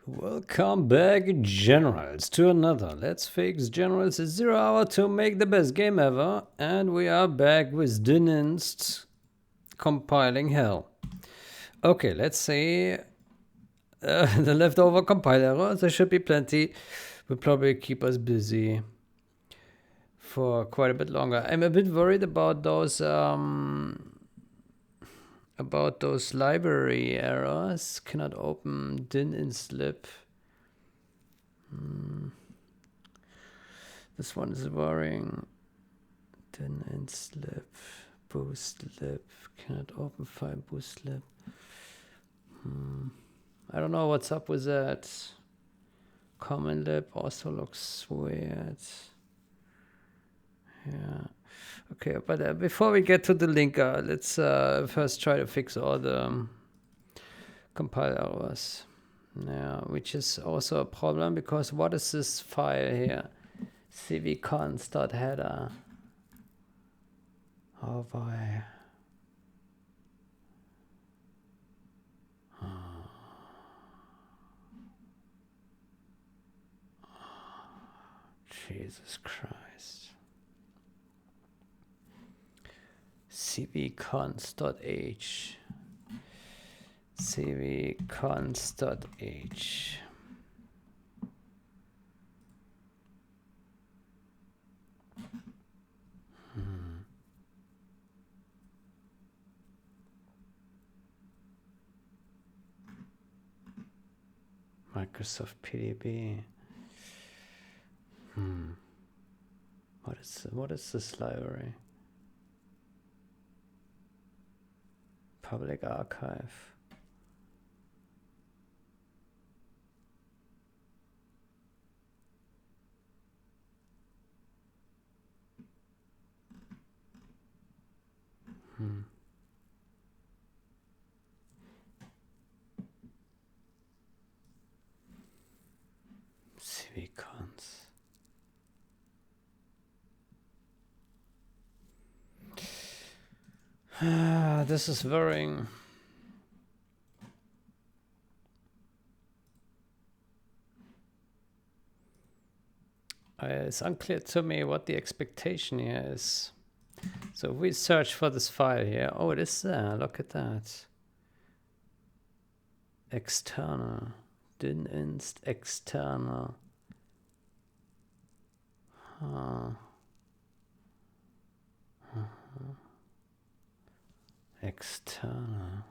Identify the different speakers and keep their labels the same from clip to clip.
Speaker 1: Welcome back, Generals, to another Let's Fix Generals 0 hour to make the best game ever. And we are back with Dininst compiling hell. Okay, let's see the leftover compile error. There should be plenty. Will probably keep us busy for quite a bit longer. I'm a bit worried about those library errors. Cannot open Dininst lib. This one is worrying. Dininst lib, boost lib, cannot open file boost lib. I don't know what's up with that. Common lib also looks weird. Yeah. Okay, but before we get to the linker, let's first try to fix all the compile errors. Yeah, which is also a problem because what is this file here? cvcons.header. Oh boy. Jesus Christ. cvcons.h. cvcons.h. Microsoft PDB. What is this library? Public archive. cvcons. This is worrying. It's unclear to me what the expectation here is. So if we search for this file here, oh, it is there. Look at that. External. Dininst external. External.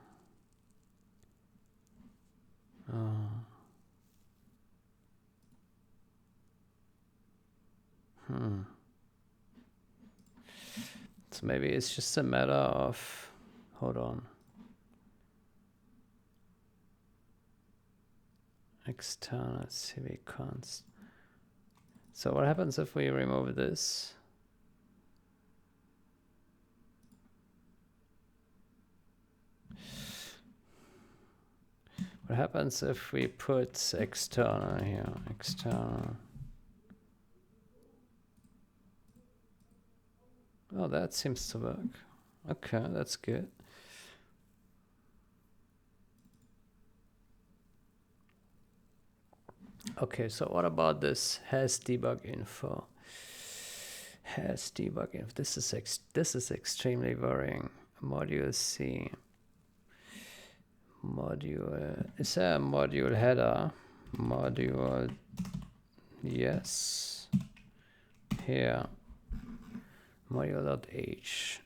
Speaker 1: So maybe it's just a matter of, hold on. External cvcons. So what happens if we remove this? What happens if we put external here? External. Oh, that seems to work. Okay, that's good. Okay, so what about this has debug info? Has debug info. This is extremely worrying. Module C. Module. Is there a module header? Module. Yes. Here. Module.h.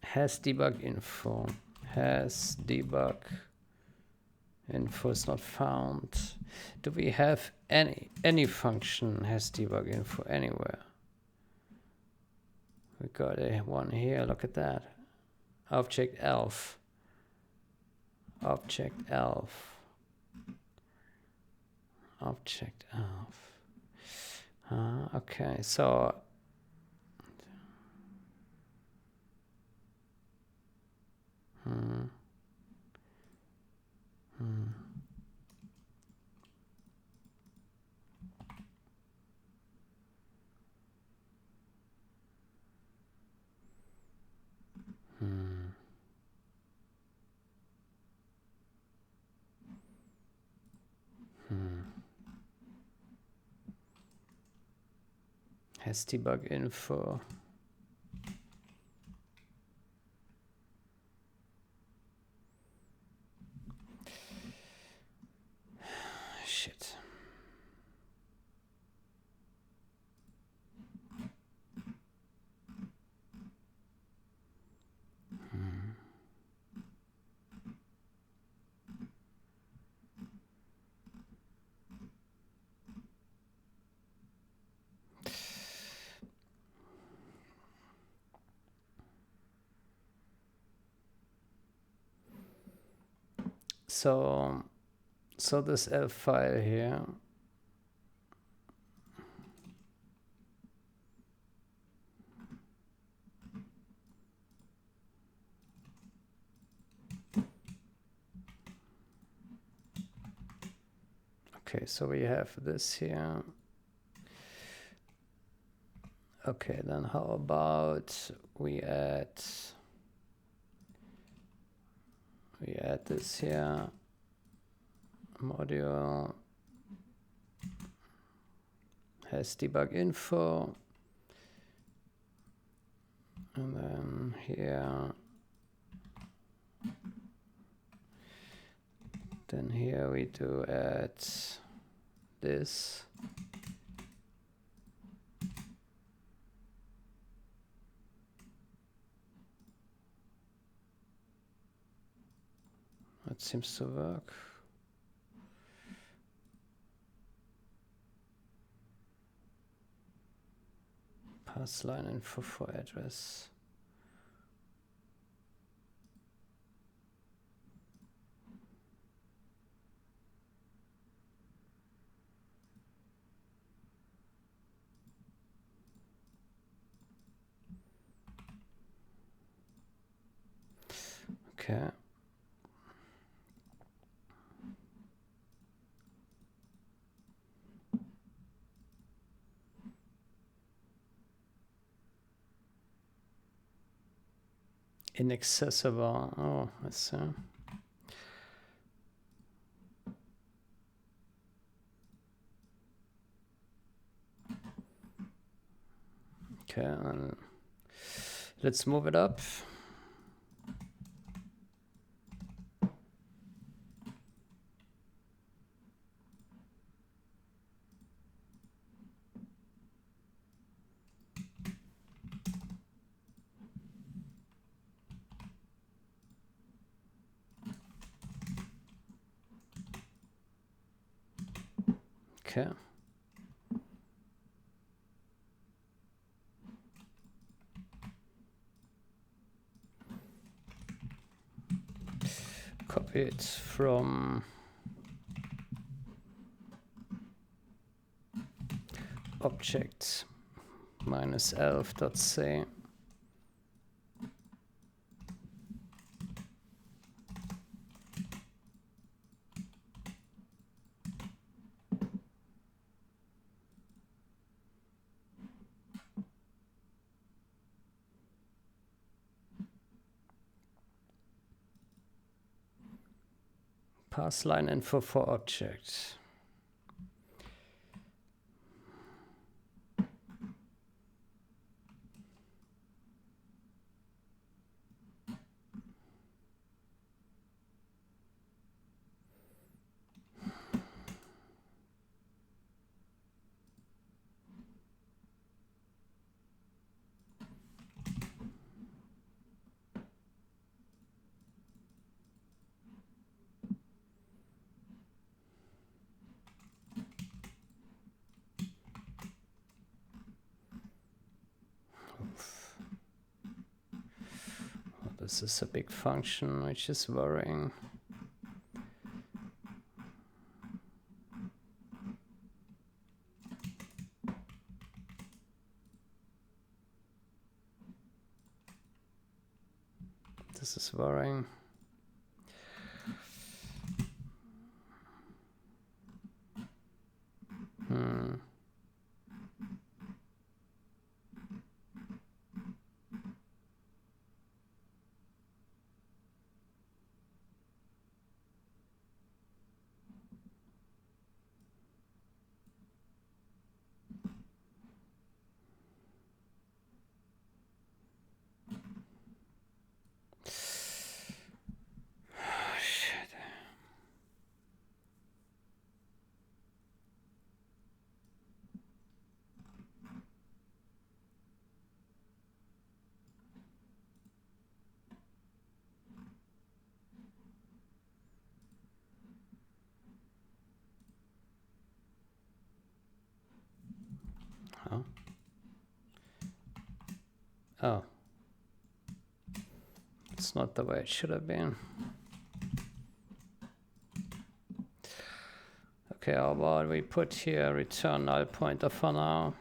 Speaker 1: Has debug info. Has debug info is not found. Do we have any function has debug info anywhere? We got a one here. Look at that. Object elf. Object elf. Object elf. Okay, so has debug info. Shit. So this L file here, okay, so we have this here. Okay, then how about we add this here, module has debug info, and then here we do add this. That seems to work. Pass line info for address. Okay. Inaccessible. Oh, let's see. Okay, let's move it up. Okay. Copy it from object -elf.c. Pass line info for object. This is a big function, which is worrying. This is worrying. Oh. It's not the way it should have been. Okay, how about we put here return null pointer for now.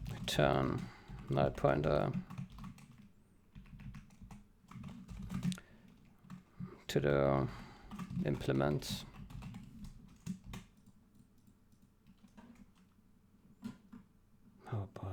Speaker 1: Return null pointer to the implement. Oh boy.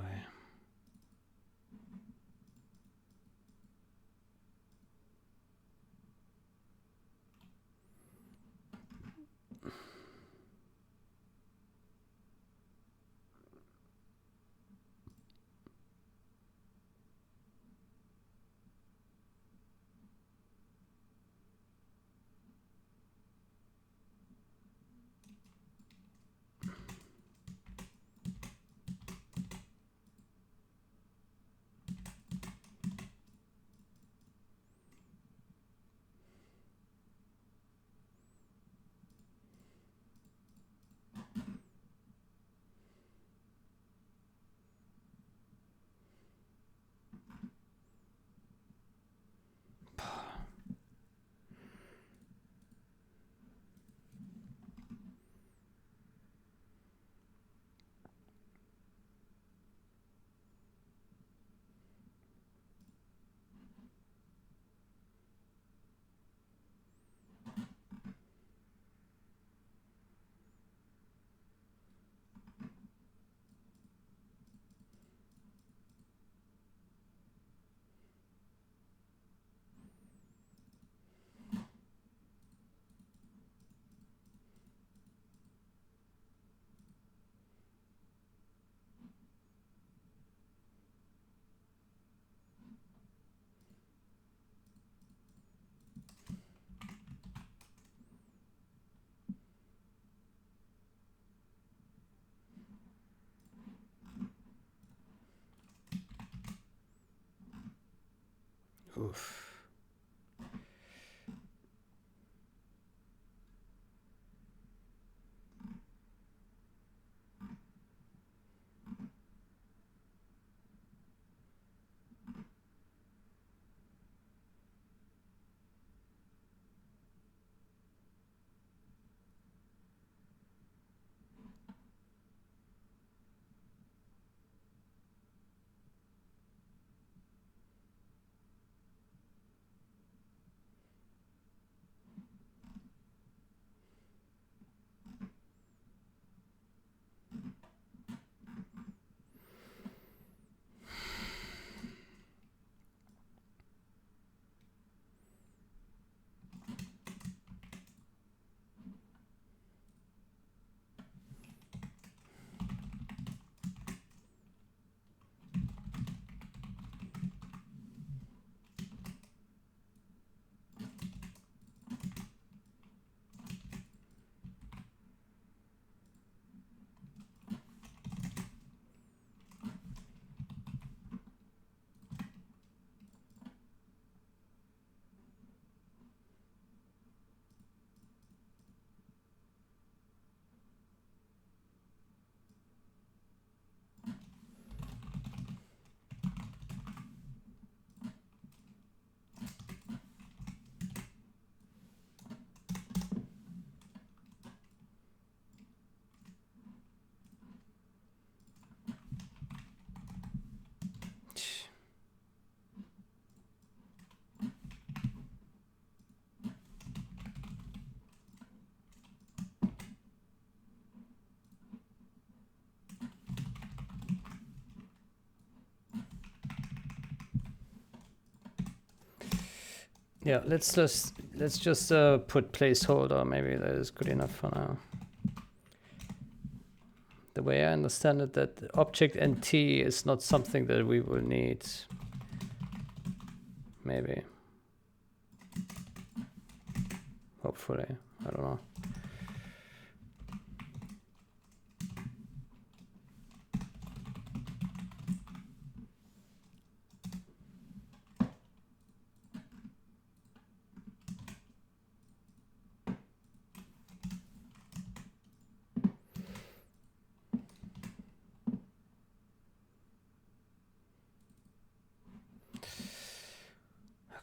Speaker 1: Oof. Yeah, let's just put placeholder. Maybe that is good enough for now. The way I understand it, that object NT is not something that we will need. Maybe. Hopefully. I don't know.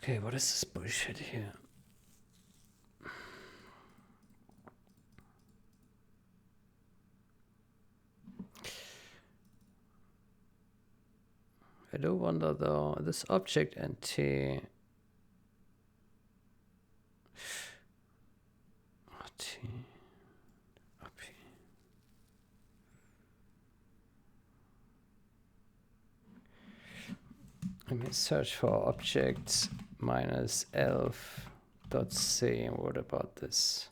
Speaker 1: Okay, what is this bullshit here? I do wonder though, this object NT. Let me search for objects minus elf dot c. What about this?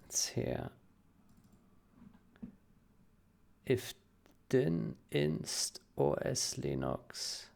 Speaker 1: It's here. If din inst os linux.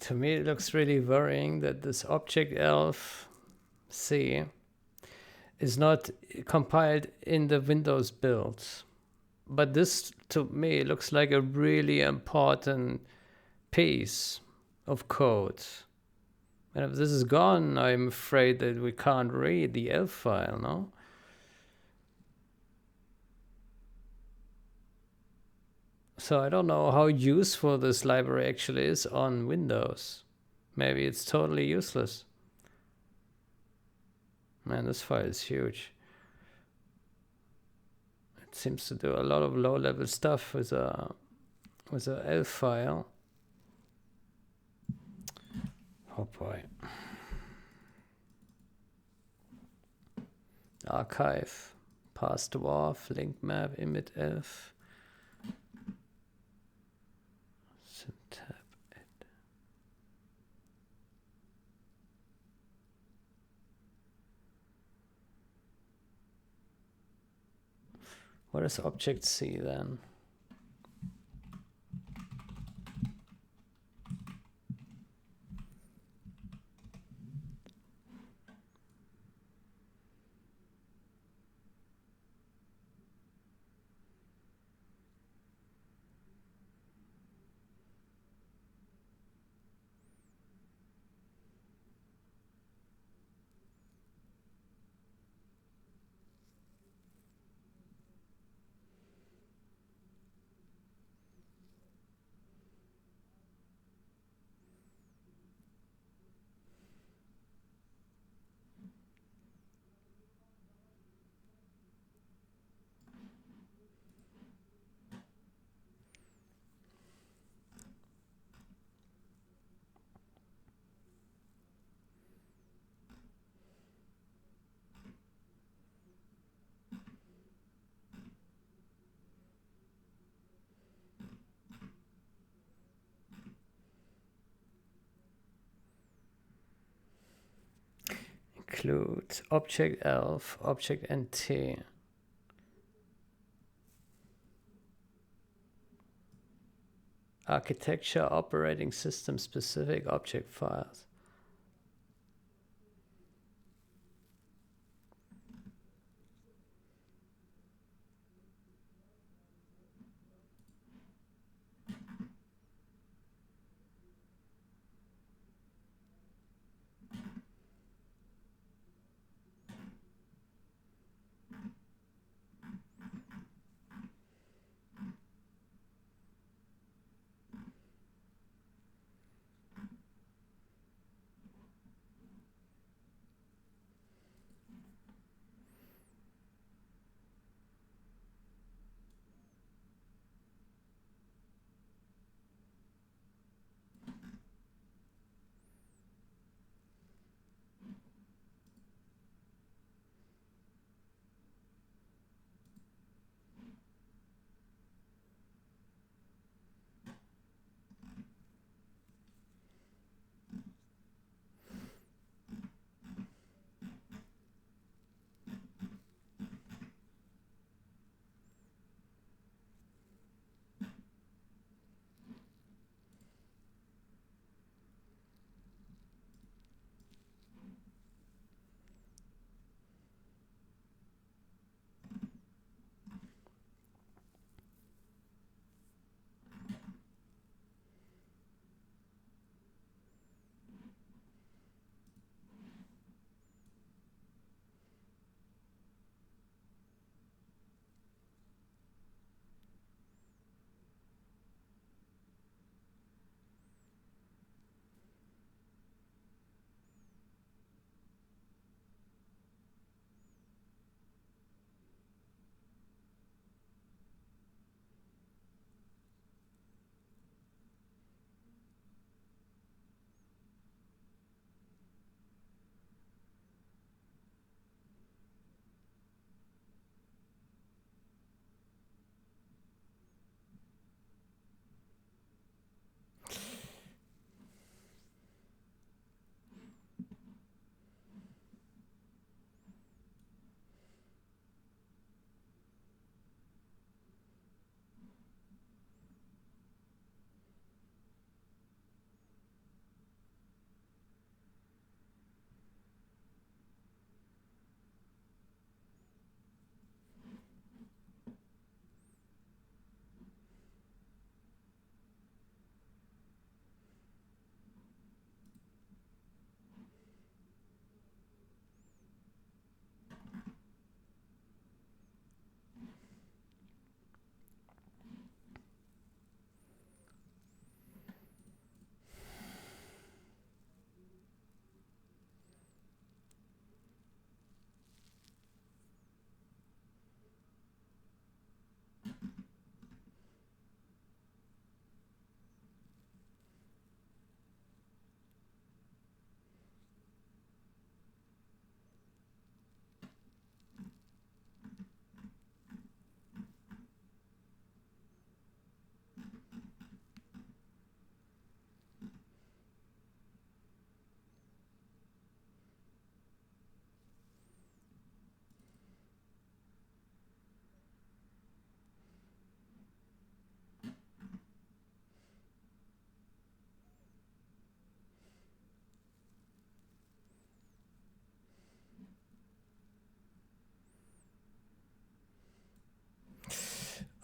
Speaker 1: To me, it looks really worrying that this object elf C is not compiled in the Windows build. But this, to me, looks like a really important piece of code. And if this is gone, I'm afraid that we can't read the elf file, no? So I don't know how useful this library actually is on Windows. Maybe it's totally useless. Man, this file is huge. It seems to do a lot of low-level stuff with a elf file. Oh boy. Archive, pass dwarf, link map, image elf. Tab it. What is object C then? Include object elf, object NT. Architecture, operating system specific object files.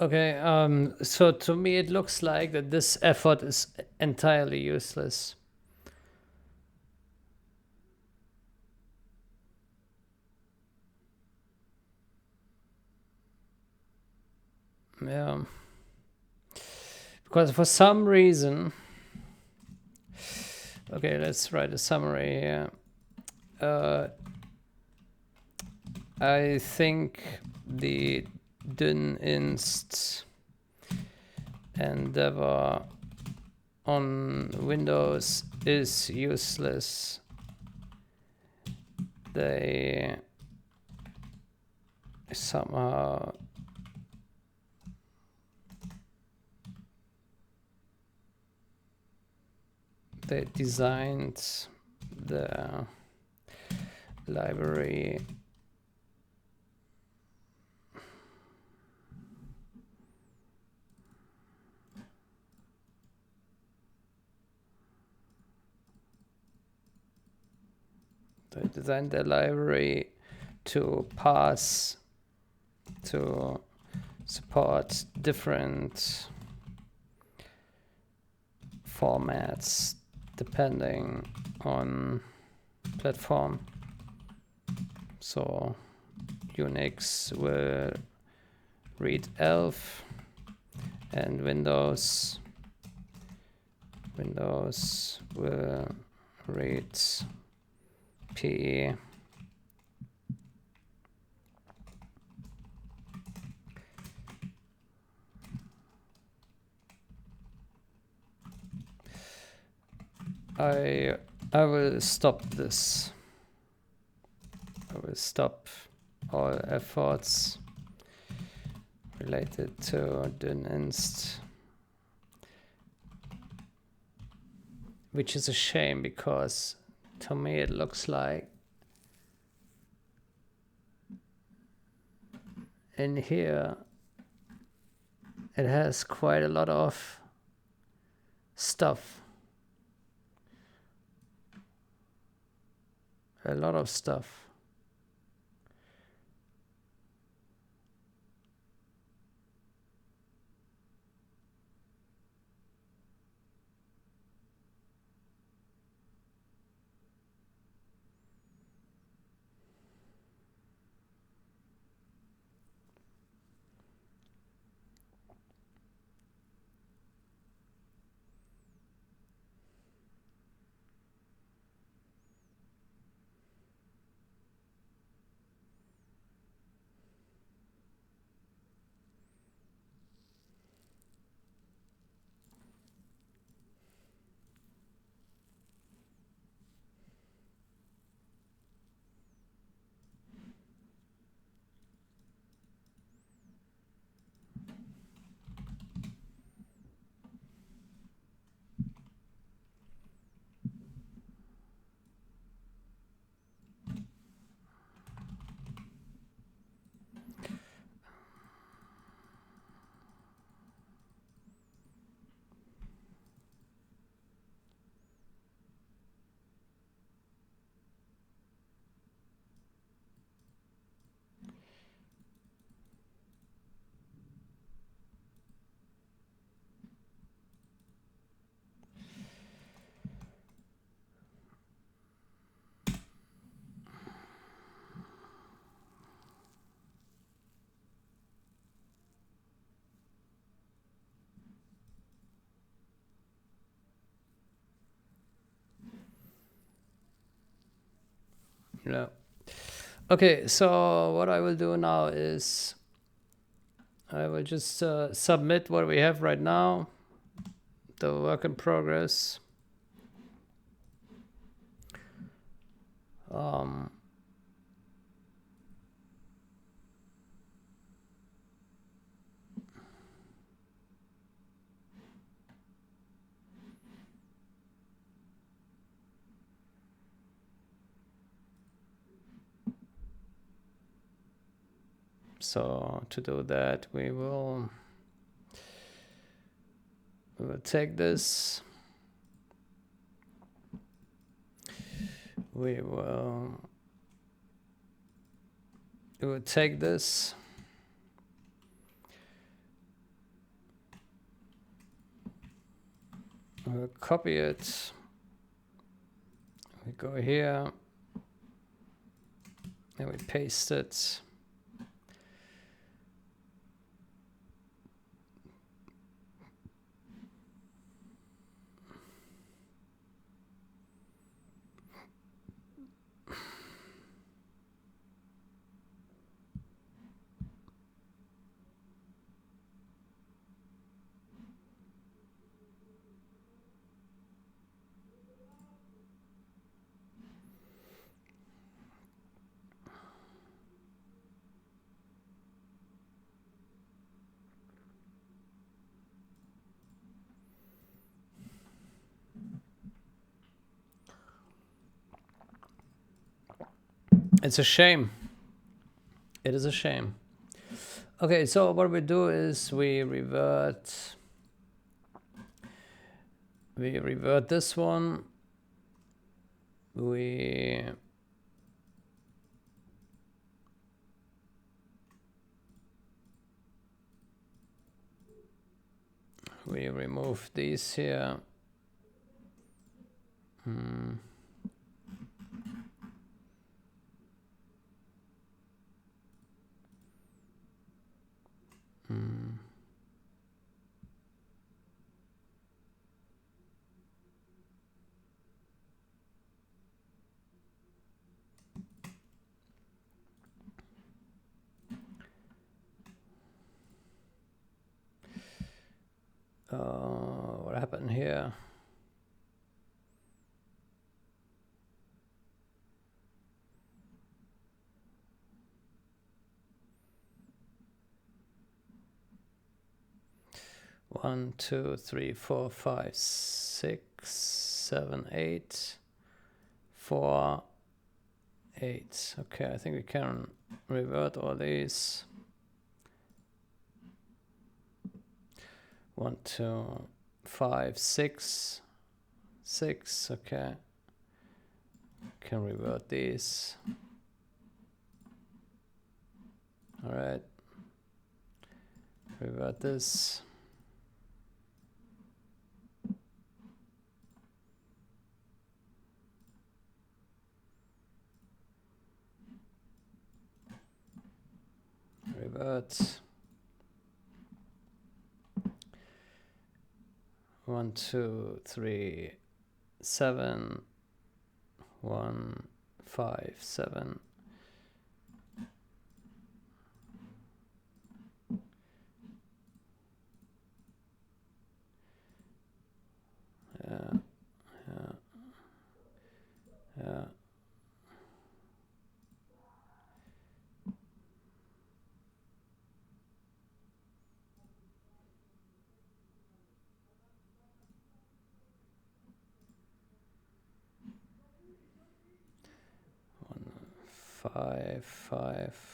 Speaker 1: Okay, so to me it looks like that this effort is entirely useless. Yeah. Because for some reason, okay, let's write a summary here. I think the dyn inst endeavor on Windows is useless. They somehow they designed the library to pass to support different formats depending on platform. So Unix will read ELF and Windows will read PE. I will stop this. I will stop all efforts related to dyn inst, which is a shame because to me it looks like in here it has quite a lot of stuff. A lot of stuff. Yeah. Okay, so what I will do now is I will just submit what we have right now, the work in progress. So to do that, we will take this. We will take this. We'll copy it. We go here. And we paste it. It's a shame. It is a shame. Okay, so what we do is we revert this one. We remove these here. What happened here? One, two, three, 4, 5, 6, 7, 8, 4, 8. Okay, I think we can revert all these. 1, 2, 5, 6, 6. Okay, can revert these. All right, revert this. Revert. 1, 2, 3, 7. 1, 5, 7. Yeah. 5, 5.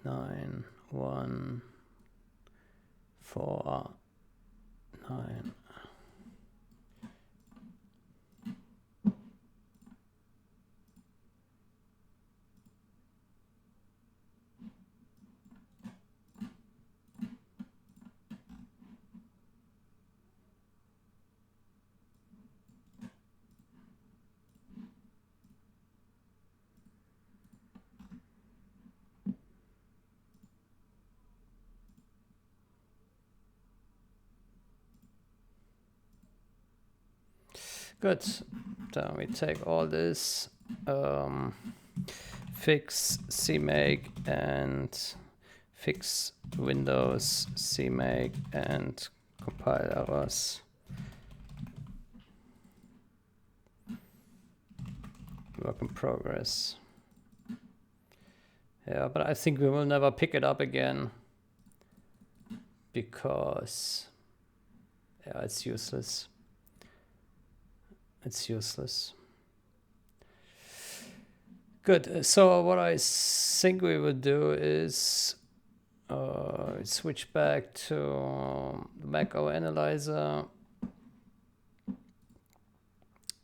Speaker 1: Nine, 1, 4, 9. Good. Then we take all this, fix CMake and fix Windows CMake and compile errors. Work in progress. Yeah, but I think we will never pick it up again because yeah, it's useless. It's useless. Good. So what I think we will do is switch back to the MachO analyzer.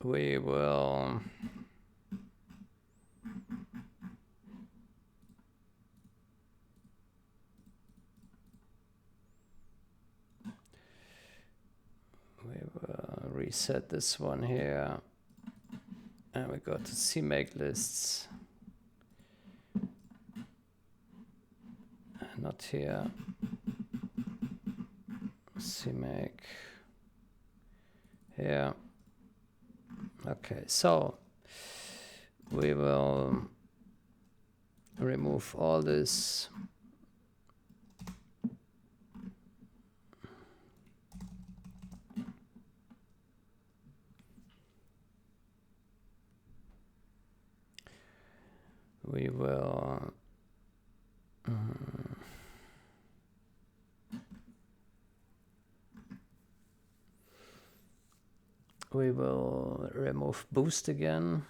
Speaker 1: We will reset this one here, and we go to CMake lists. Not here. CMake here. Okay, so we will remove all this. We will remove boost again.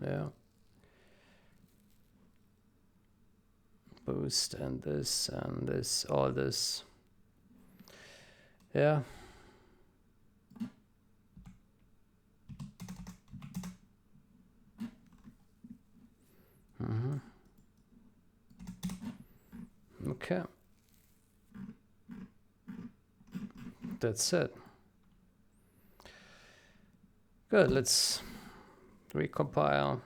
Speaker 1: Yeah. Boost and this, all this. Yeah. Okay. That's it. Good, let's recompile.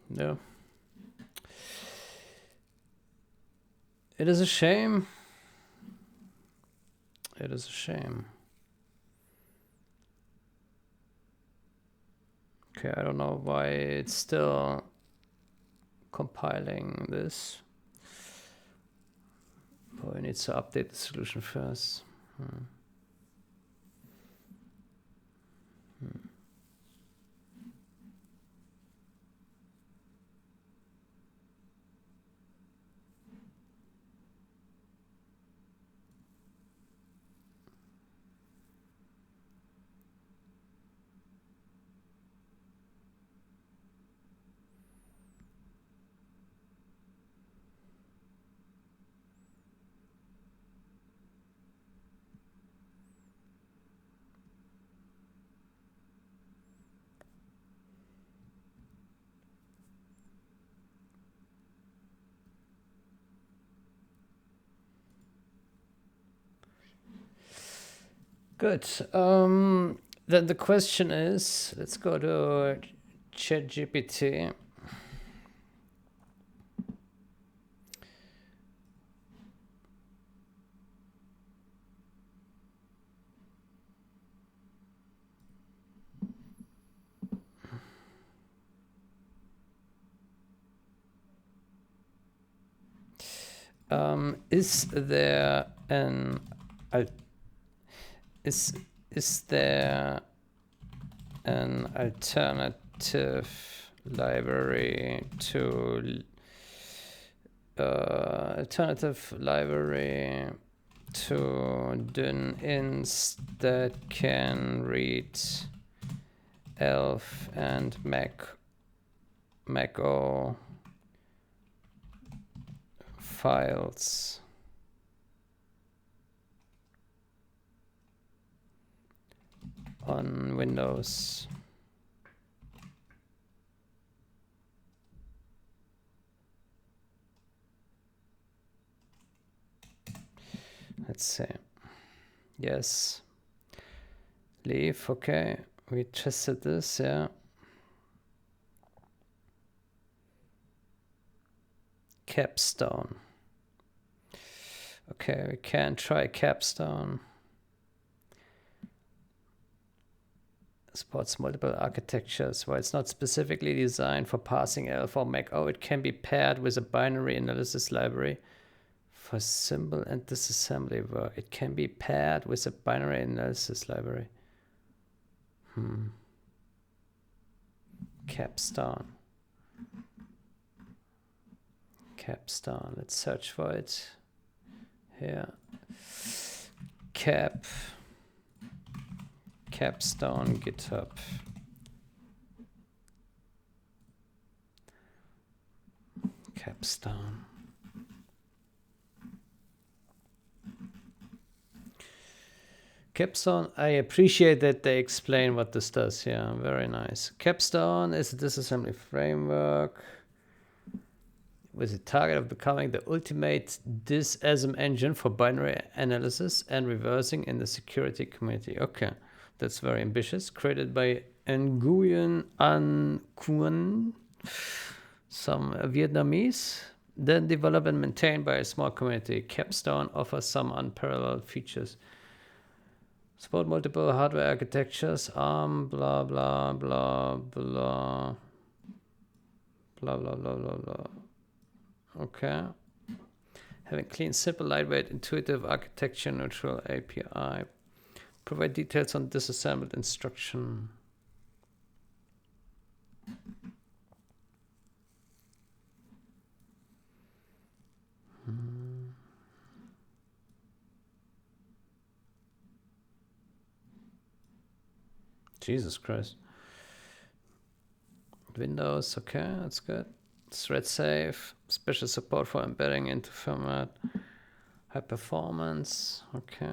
Speaker 1: Yeah. It is a shame. It is a shame. Okay, I don't know why it's still compiling this. Oh, I need to update the solution first. Good. Then the question is, let's go to ChatGPT. Is there an is there an alternative library to dyn-inst that can read elf and MachO files? On Windows. Let's see. Yes. Leave. Okay. We tested this. Yeah. capstone. Okay, we can try capstone. Supports multiple architectures. While it's not specifically designed for parsing ELF or MachO, it can be paired with a binary analysis library for symbol and disassembly work. It can be paired with a binary analysis library. Capstone. Capstone. Let's search for it. Here. Capstone GitHub. Capstone. Capstone, I appreciate that they explain what this does. Yeah, very nice. Capstone is a disassembly framework with the target of becoming the ultimate disasm engine for binary analysis and reversing in the security community. Okay, that's very ambitious. Created by Nguyen An Cuan, some Vietnamese, then developed and maintained by a small community. Capstone offers some unparalleled features. Support multiple hardware architectures, ARM, blah, blah, blah, blah. Blah, blah, blah, blah, blah. Okay. Having clean, simple, lightweight, intuitive architecture, neutral API. Provide details on disassembled instruction. Jesus Christ. Windows, okay, that's good. Thread safe, special support for embedding into format. High performance, okay.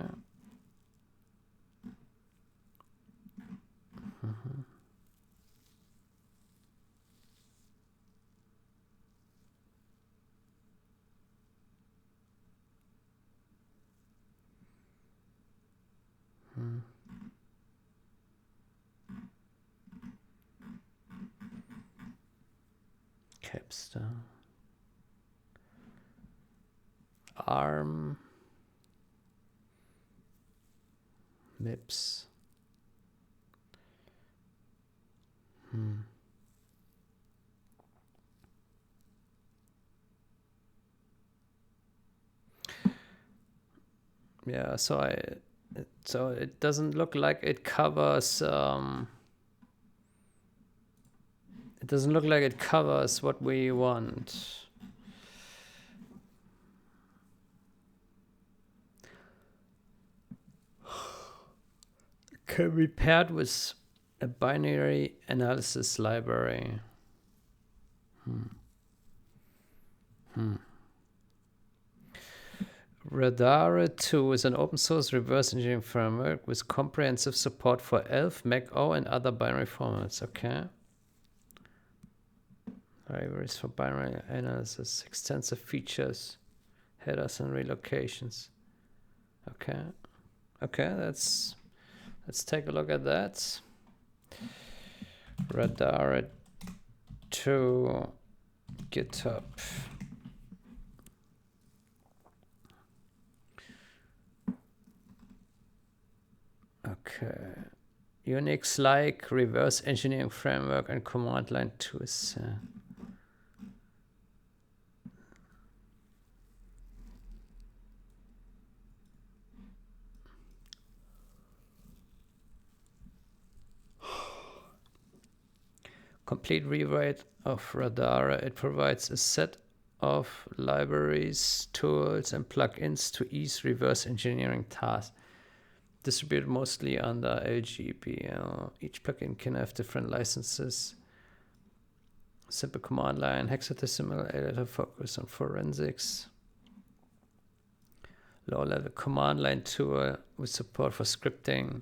Speaker 1: Capstone. ARM. MIPS. Yeah, so it doesn't look like it covers it doesn't look like it covers what we want. Can be paired with a binary analysis library. Radar 2 is an open source reverse engineering framework with comprehensive support for ELF, MachO, and other binary formats. Okay. Libraries for binary analysis, extensive features, headers and relocations. Okay. Okay, let's take a look at that. Radar 2 GitHub. Okay. Unix-like reverse engineering framework and command line tools. Complete rewrite of Radar. It provides a set of libraries, tools, and plugins to ease reverse engineering tasks. Distributed mostly under LGPL. Each plugin can have different licenses. Simple command line, hexadecimal editor focus on forensics. Low-level command line tool with support for scripting.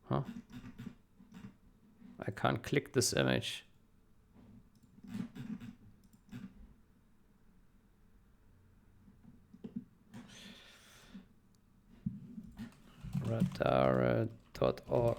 Speaker 1: Huh? I can't click this image. Radar.org.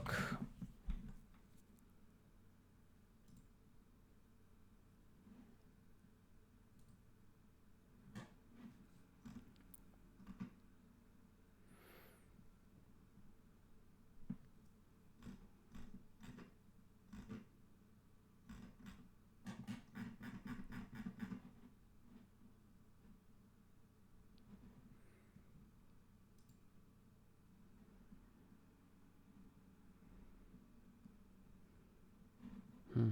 Speaker 1: Hmm.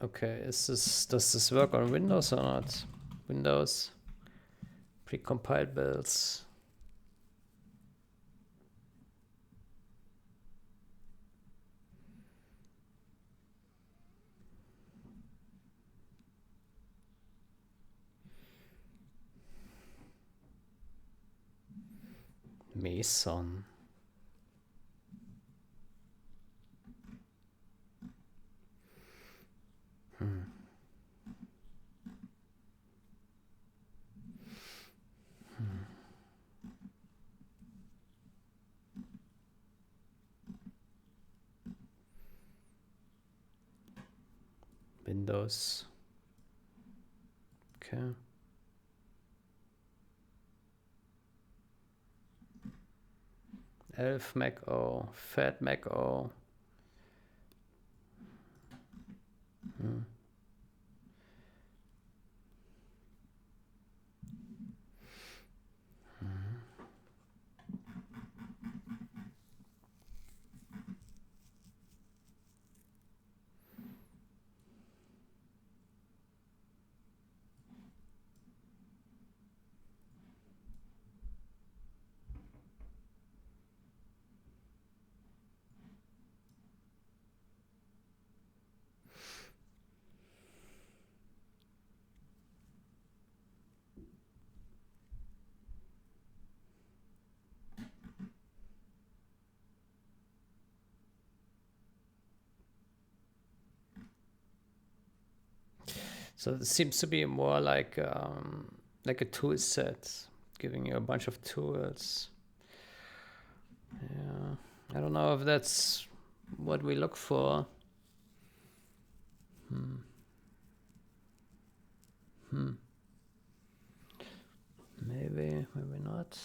Speaker 1: Okay, does this work on Windows or not? Windows precompiled builds. Mason. Windows. Okay. Elf MachO, Fat MachO. So it seems to be more like a tool set, giving you a bunch of tools. Yeah, I don't know if that's what we look for. Maybe, maybe not.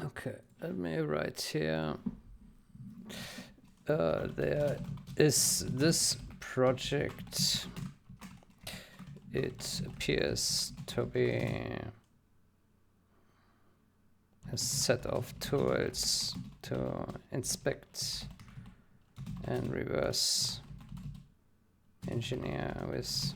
Speaker 1: Okay, let me write here. There is this project. It appears to be a set of tools to inspect and reverse engineer with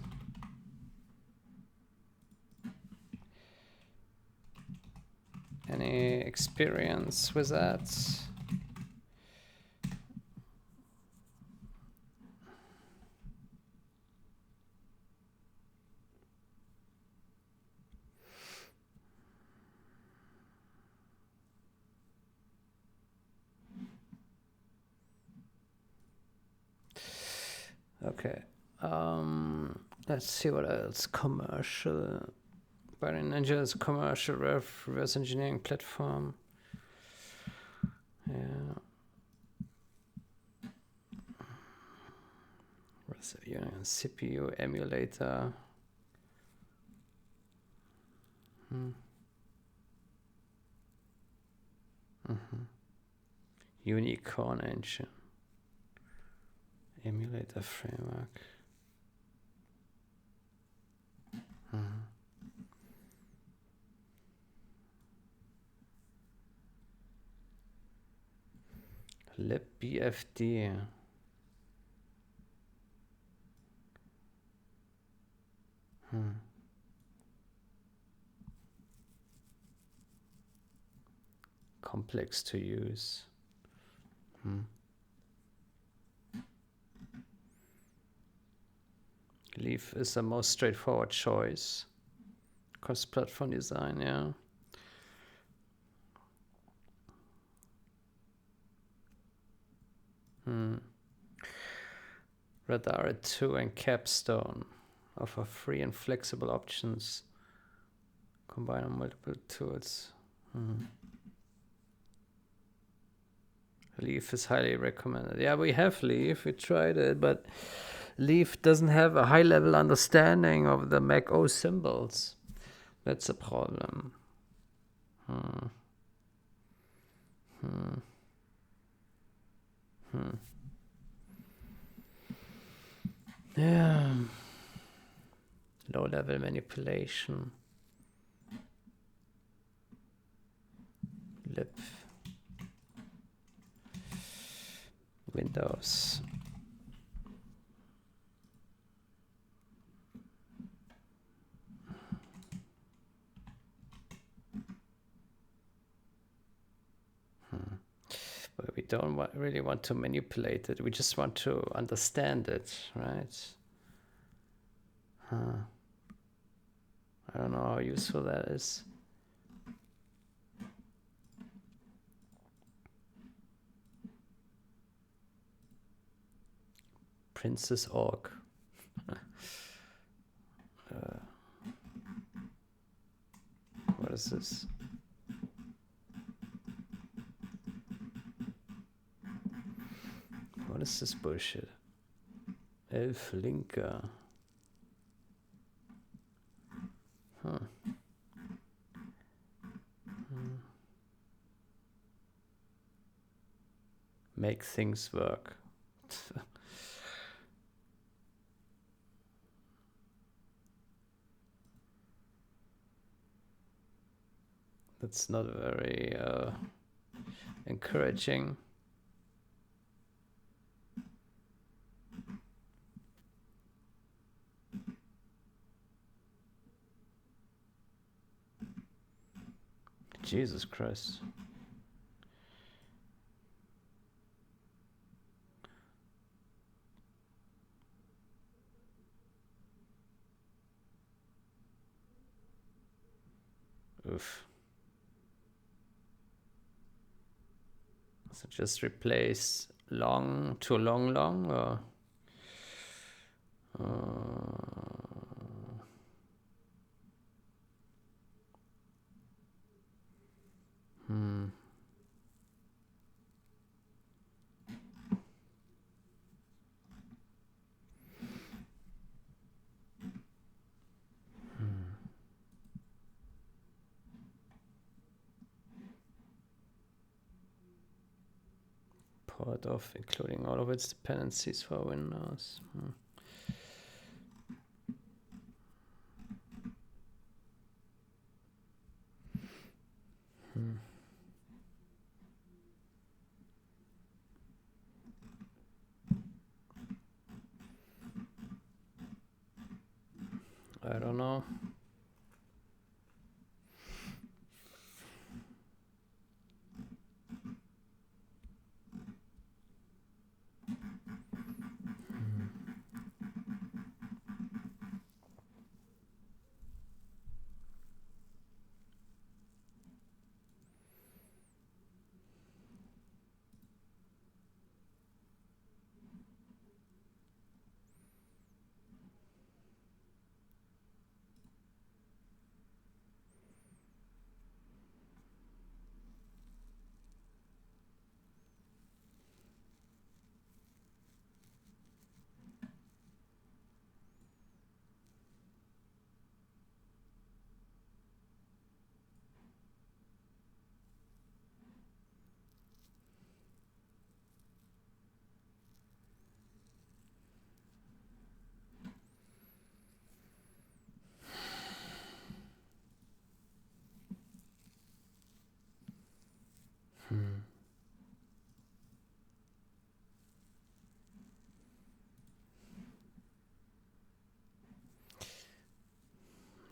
Speaker 1: any experience with that. Okay, let's see what else. Commercial. Binary Ninja is a commercial reverse engineering platform. Yeah. CPU emulator. Unicorn engine. Emulator framework. libbfd. Complex to use. Leaf is the most straightforward choice. Cross-platform design, yeah. Radar 2 and Capstone offer free and flexible options. Combine on multiple tools. Leaf is highly recommended. Yeah, we have Leaf. We tried it, but Leaf doesn't have a high-level understanding of the MachO symbols. That's a problem. Yeah. Low-level manipulation. Lib. Windows. But we don't really want to manipulate it. We just want to understand it, right? I don't know how useful that is. Princess Org. What is this? What is this bullshit? Elf Linker. Make things work. That's not very encouraging. Jesus Christ. Oof. So just replace long to long or support of including all of its dependencies for Windows. I don't know.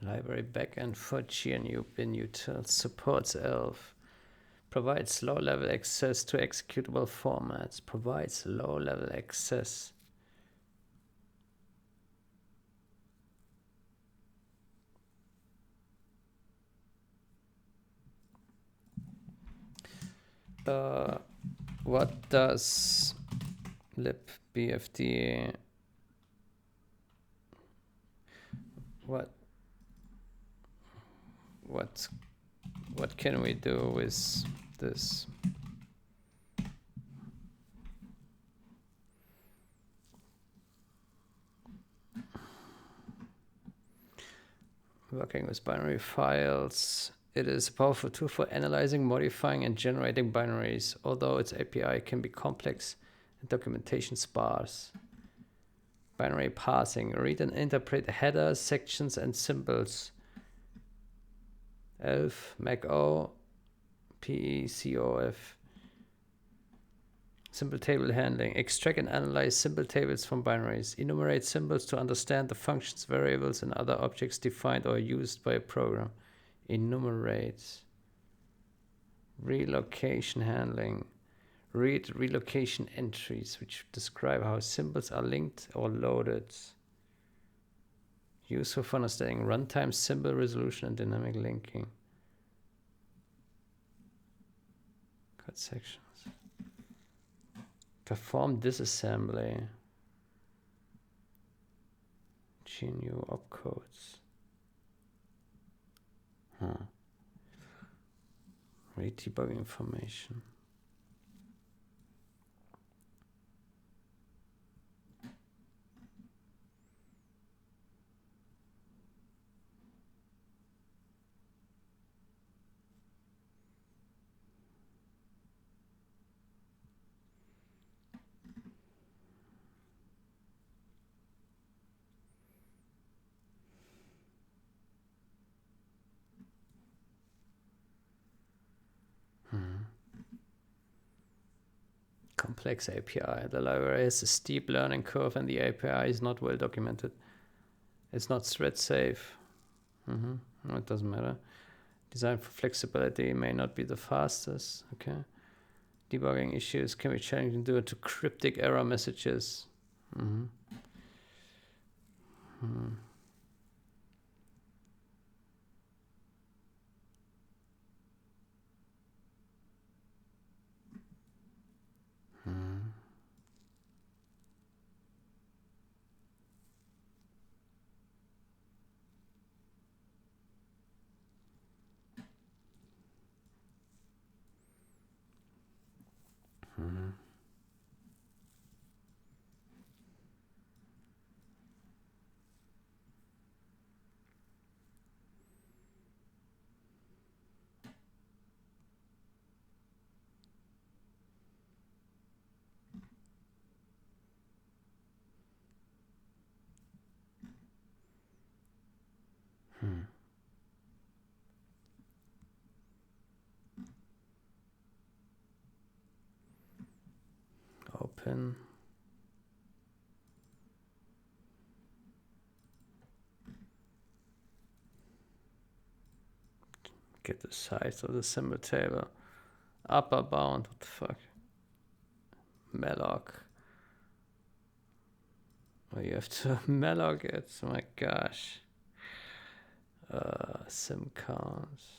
Speaker 1: Library backend for GNU bin utils supports ELF. Provides low-level access to executable formats. Provides low-level access. What does libbfd? What can we do with this? Working with binary files. It is a powerful tool for analyzing, modifying, and generating binaries, although its API can be complex and documentation sparse. Binary parsing. Read and interpret headers, sections, and symbols. ELF, MachO, PECOF. Symbol table handling. Extract and analyze symbol tables from binaries. Enumerate symbols to understand the functions, variables, and other objects defined or used by a program. Enumerate. Relocation handling. Read relocation entries, which describe how symbols are linked or loaded. Useful for understanding runtime, symbol resolution, and dynamic linking. Cut sections. Perform disassembly. GNU opcodes. Read debug information. Complex API. The library has a steep learning curve and the API is not well documented. It's not thread safe. No, it doesn't matter. Designed for flexibility, may not be the fastest. Okay. Debugging issues can be challenging due to cryptic error messages. open. Get the size of the symbol table. Upper bound, what the fuck? Malloc. Oh, you have to malloc it, oh my gosh. Sim counts.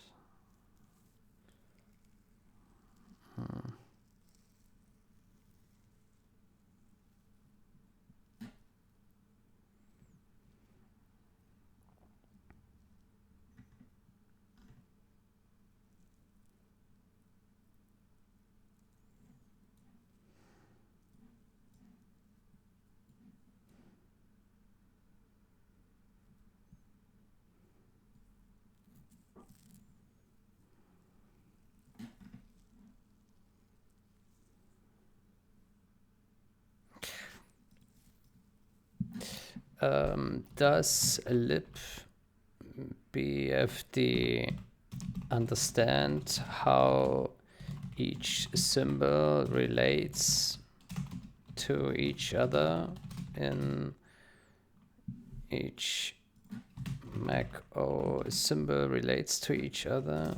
Speaker 1: Does lib BFD understand how each symbol relates to each other in each MachO symbol relates to each other?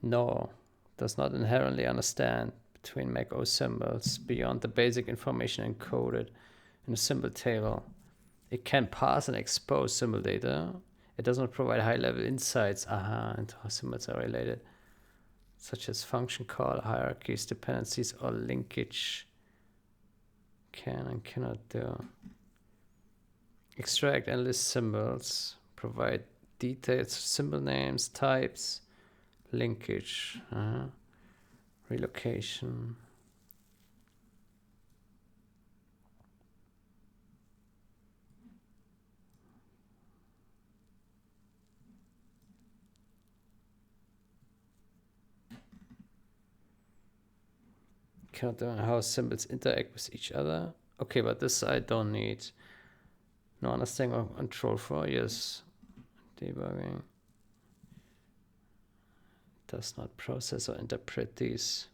Speaker 1: No, does not inherently understand between MachO symbols beyond the basic information encoded in a symbol table. It can parse and expose symbol data. It does not provide high-level insights into how symbols are related, such as function call, hierarchies, dependencies, or linkage. Can and cannot do. Extract and list symbols. Provide details, symbol names, types, linkage, relocation. Cannot know how symbols interact with each other. Okay, but this I don't need. No understanding or control for. Yes. Debugging. Does not process or interpret these.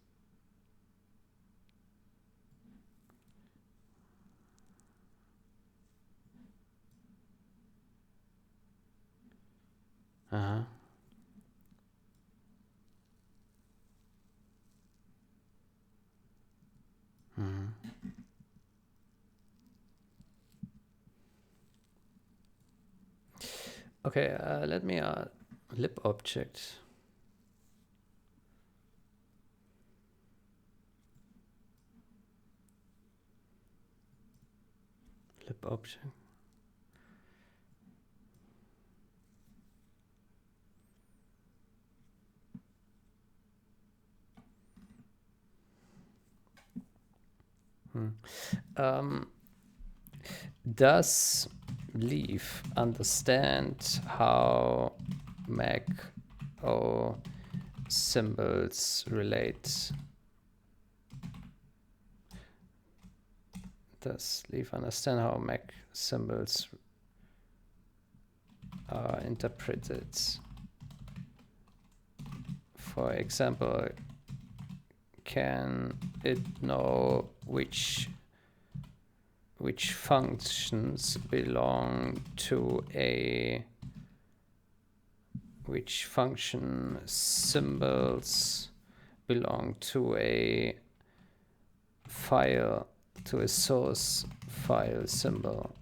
Speaker 1: Okay, let me lib object. Lib object. Does leaf understand how MachO symbols relate? Does leaf understand how Mach symbols are interpreted? For example, can it know which functions belong to which function symbols belong to a file, to a source file symbol?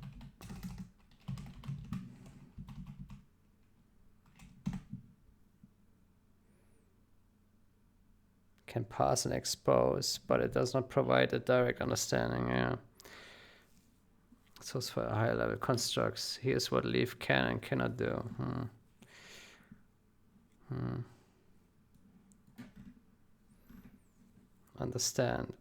Speaker 1: Can parse and expose, but it does not provide a direct understanding. Yeah. Source for higher level constructs. Here's what leaf can and cannot do. Understand.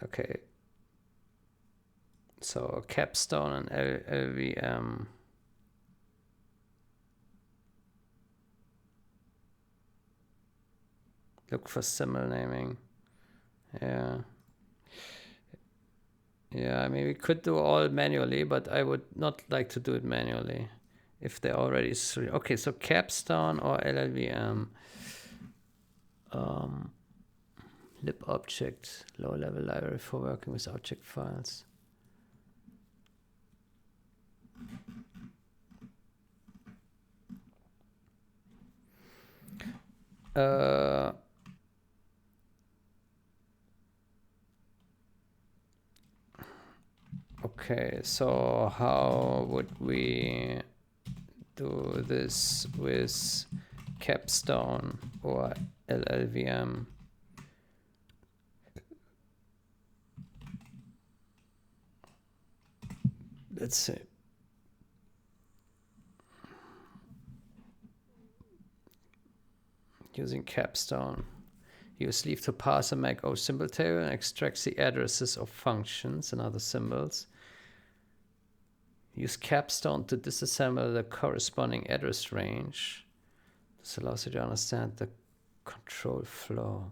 Speaker 1: Okay. So capstone and LVM. Look for symbol naming. Yeah. Yeah, I mean, we could do all manually, but I would not like to do it manually if they're already three. Okay, so capstone or LLVM. Lib object, low level library for working with object files. Okay, so how would we do this with capstone or LLVM? Let's see. Using capstone. Use leave to parse a MachO symbol table and extracts the addresses of functions and other symbols. Use capstone to disassemble the corresponding address range. This allows you to understand the control flow.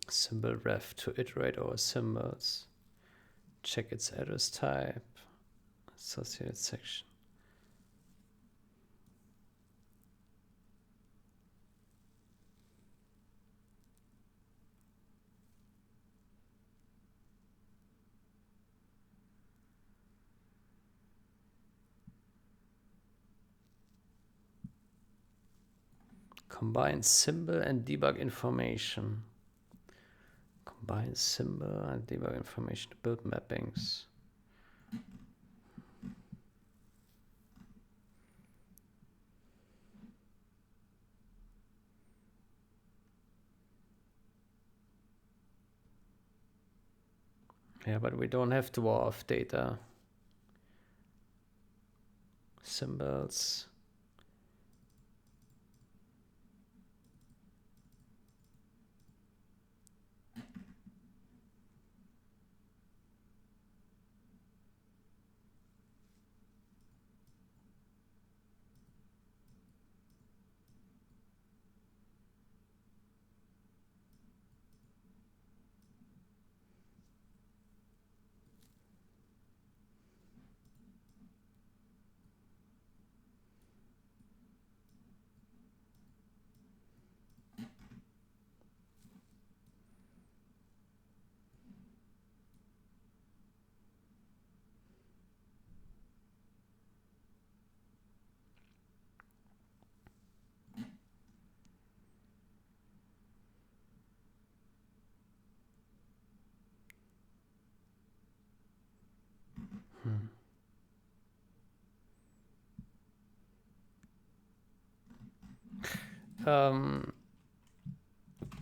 Speaker 1: Symbol ref to iterate over symbols. Check its address type. Associated section. Combine symbol and debug information. Combine symbol and debug information to build mappings. Yeah, but we don't have dwarf data. Symbols.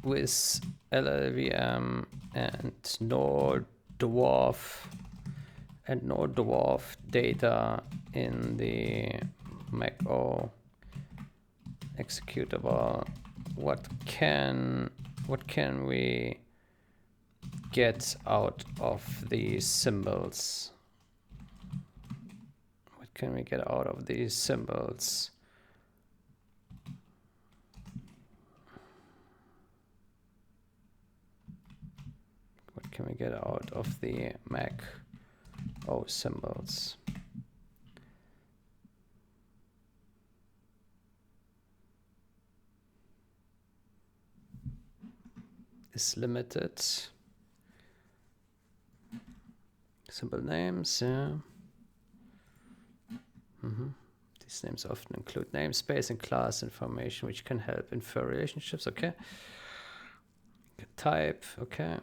Speaker 1: With LLVM and no dwarf data in the MachO executable, what can we get out of these symbols? What can we get out of these symbols? can we get out of the MachO symbols? Is limited. Symbol names, yeah. These names often include namespace and class information, which can help infer relationships. Okay. Type, okay.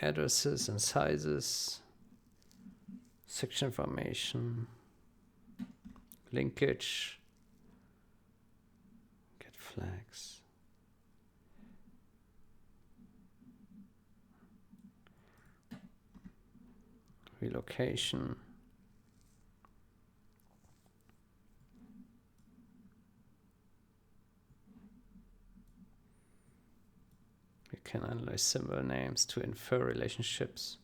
Speaker 1: Addresses and sizes. Section information. Linkage. Get flags. Relocation. We can analyze symbol names to infer relationships.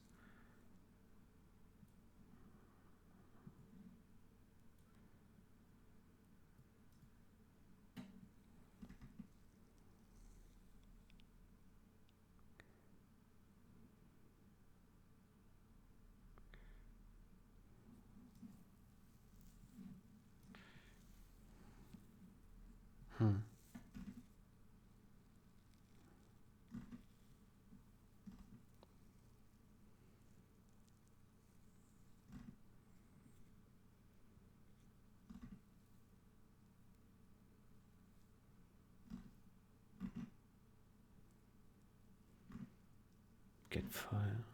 Speaker 1: Get file.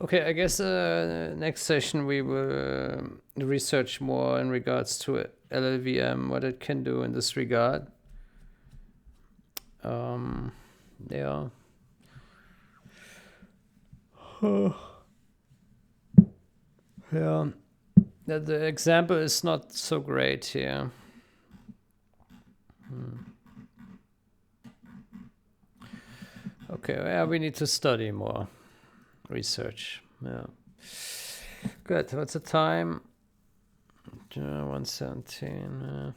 Speaker 1: Okay, I guess next session we will research more in regards to LLVM, what it can do in this regard. Yeah. Yeah. The example is not so great here. Okay, yeah, we need to study more. Research, yeah. Good, what's the time? 1:17.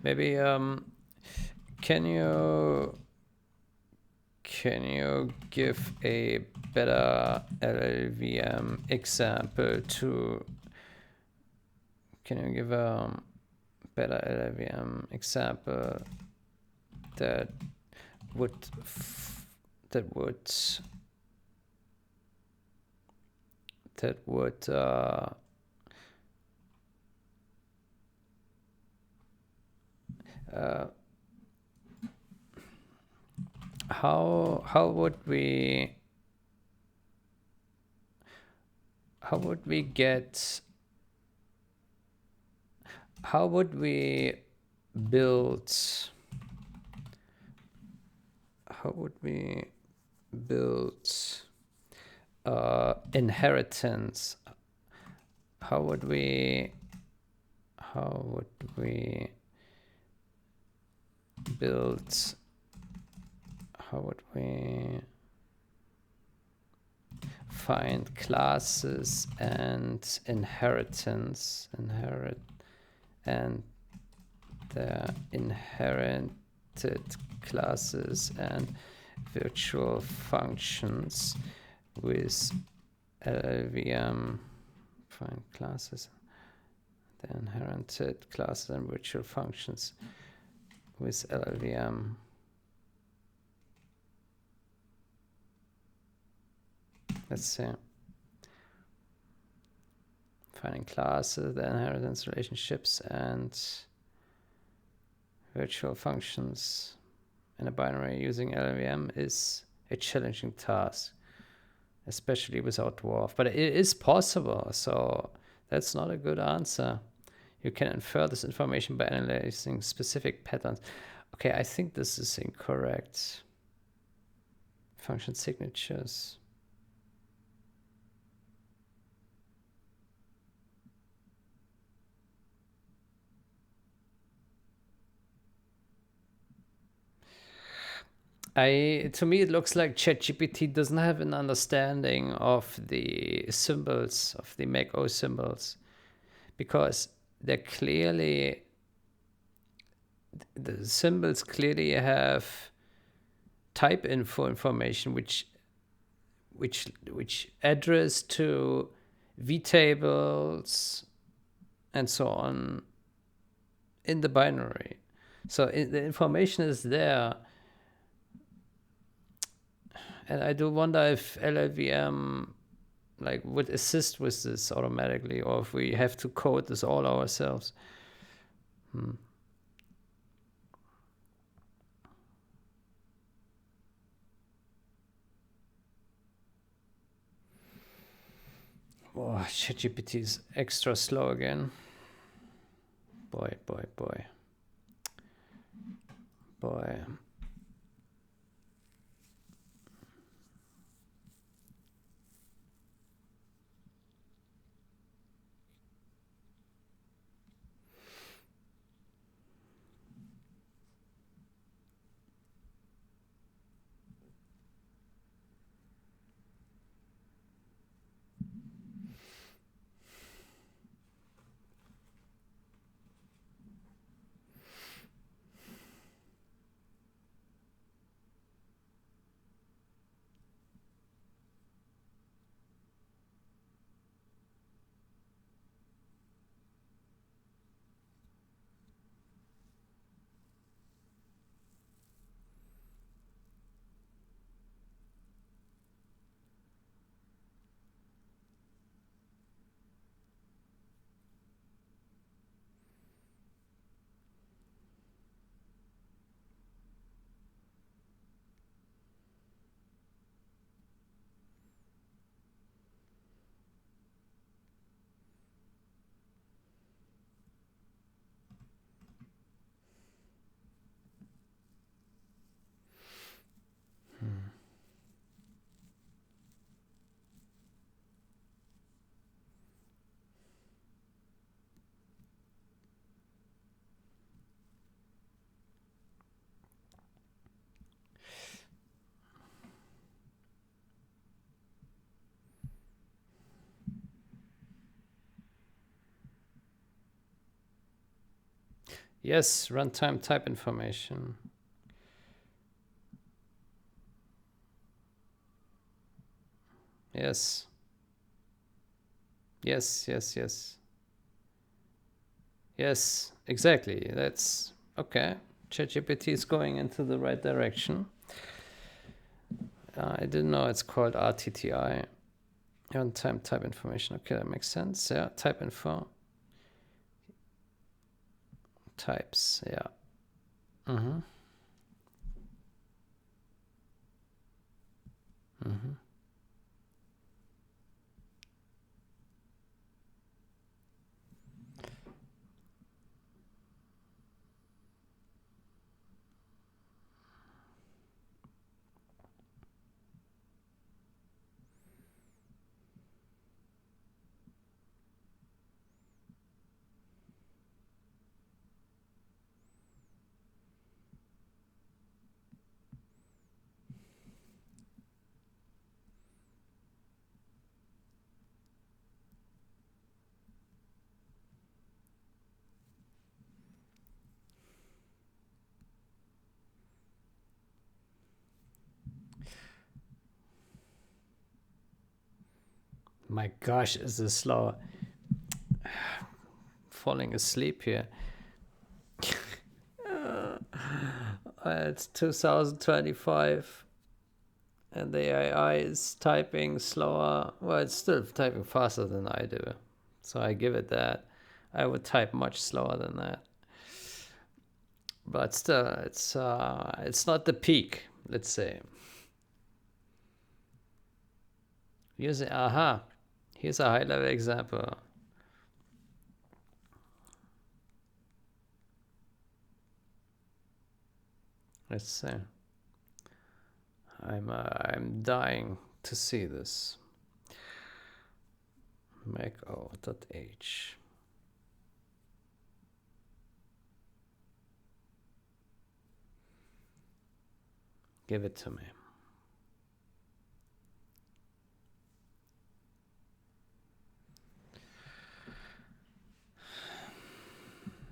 Speaker 1: Maybe can you give a better LLVM example to? Can you give a better LLVM example that would how would we get, how would we build, inheritance? How would we build, how would we find classes and inheritance, and their inherited classes and virtual functions with LLVM. Find classes, the inherited classes and virtual functions with LLVM. Let's see. Finding classes, the inheritance relationships, and virtual functions in a binary using LLVM is a challenging task, especially without dwarf. But it is possible, so that's not a good answer. You can infer this information by analyzing specific patterns. Okay, I think this is incorrect. Function signatures. To me, it looks like ChatGPT doesn't have an understanding of the symbols, of the MachO symbols, because they're clearly, the symbols clearly have type info information, which address to vtables and so on in the binary. So the information is there. And I do wonder if LLVM would assist with this automatically, or if we have to code this all ourselves. Oh, ChatGPT is extra slow again. Boy. Yes, runtime type information. Yes. Yes, exactly. That's okay. ChatGPT is going into the right direction. I didn't know it's called RTTI. Runtime type information. Okay, that makes sense. Yeah, type info. Types, yeah. My gosh, is this slow? Falling asleep here. It's 2025 and the AI is typing slower. Well, it's still typing faster than I do, so I give it that. I would type much slower than that, but still, it's not the peak, let's say. Using aha, here's a high-level example. Let's see. I'm dying to see this. MachO.h. Give it to me.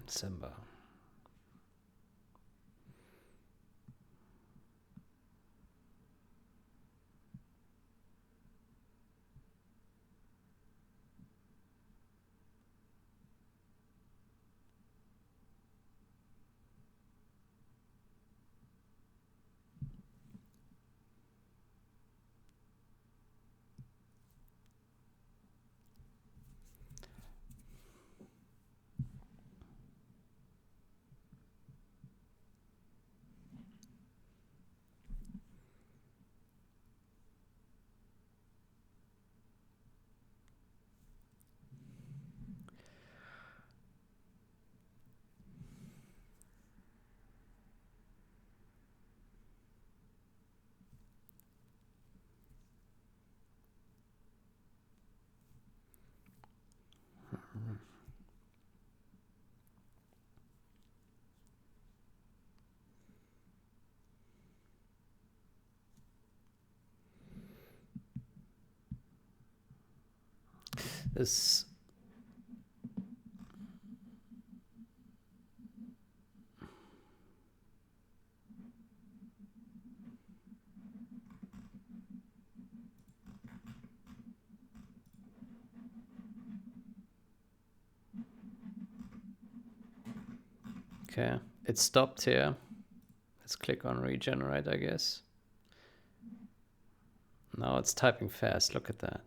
Speaker 1: Simba. This okay, it stopped here. Let's click on regenerate, I guess. Now it's typing fast. Look at that.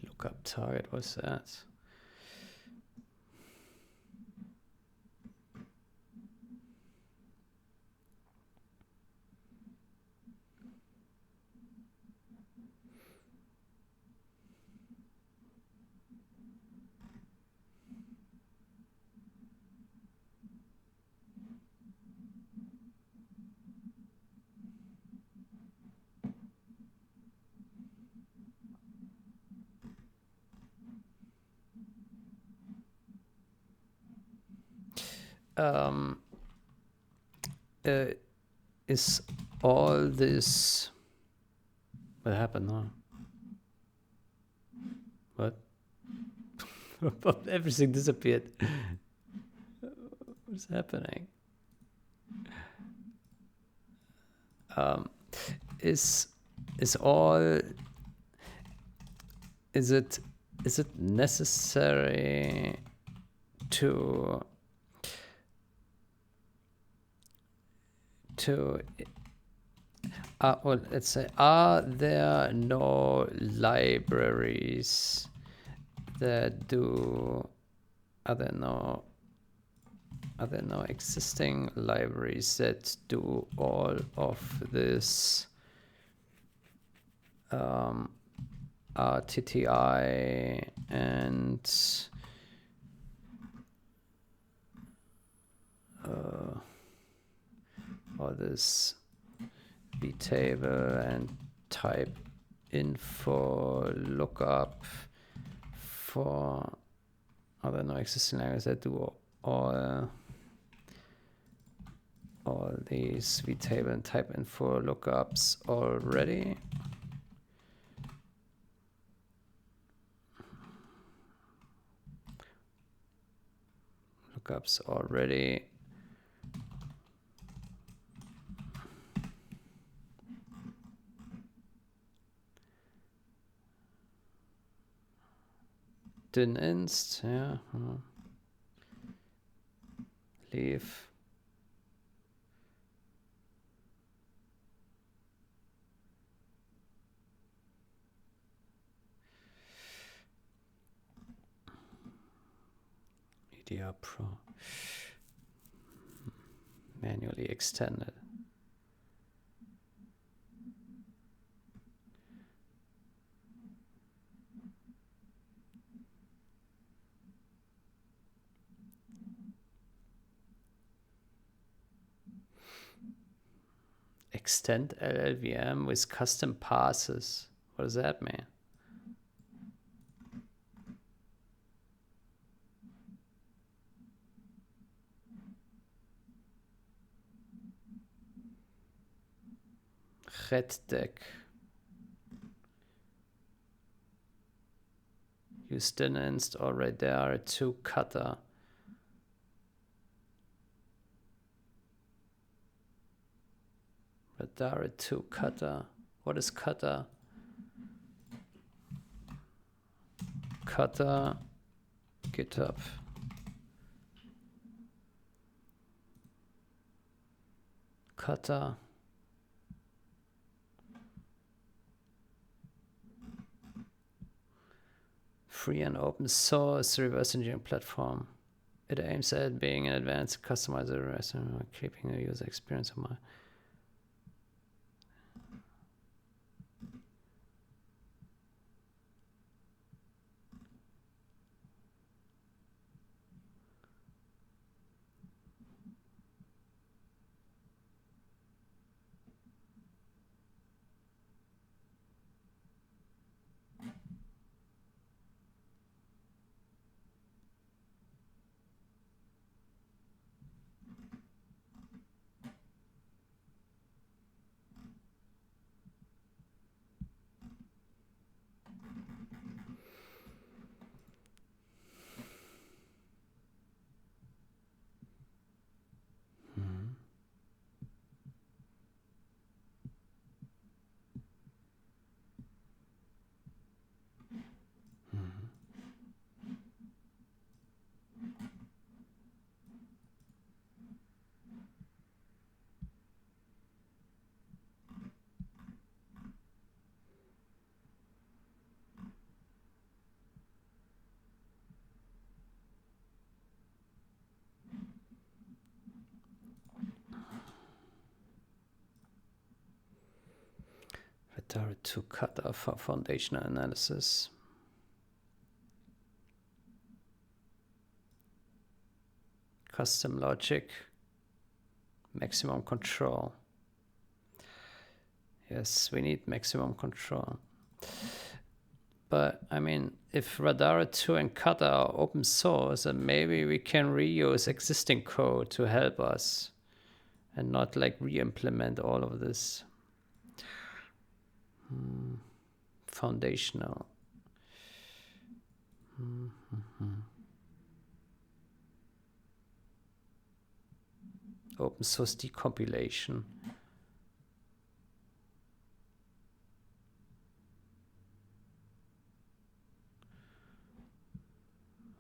Speaker 1: Lookup target, what's that? Is all this... What happened now? What? Everything disappeared. What's happening? Is all... Is it necessary to well, let's say, are there no libraries that do are there no existing libraries that do all of this RTTI and all this vtable and type info lookup for other no existing languages that do all these vtable and type info lookups already. Lookups already. Didn't inst, yeah. Leave. EDR Pro. Manually extended. Extend LLVM with custom passes. What does that mean? Red deck. Use inst already. There are two cutter. But there are two cutter. What is cutter? Cutter. GitHub. Cutter. Free and open source reverse engineering platform. It aims at being an advanced customizer, keeping the user experience in mind. Vetera to cutter for foundational analysis. Custom logic. Maximum control. Yes, we need maximum control. But I mean, if Radara 2 and Kata are open source, then maybe we can reuse existing code to help us and not like re-implement all of this. Foundational. Open source decompilation.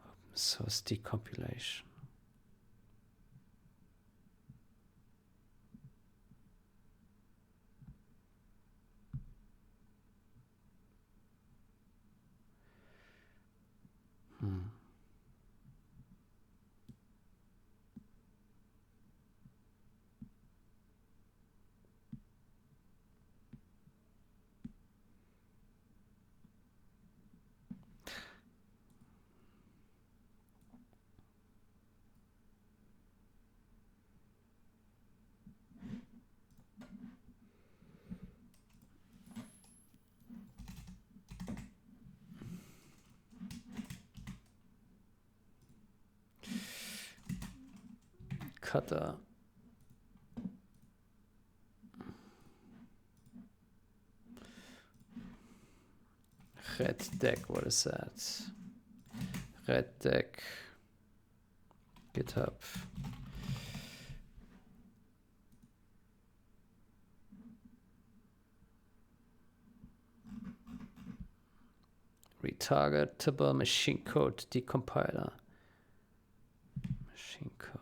Speaker 1: Open source decompilation. Cutter. Red deck, what is that? Red deck. GitHub. Retargetable machine code decompiler. Machine code.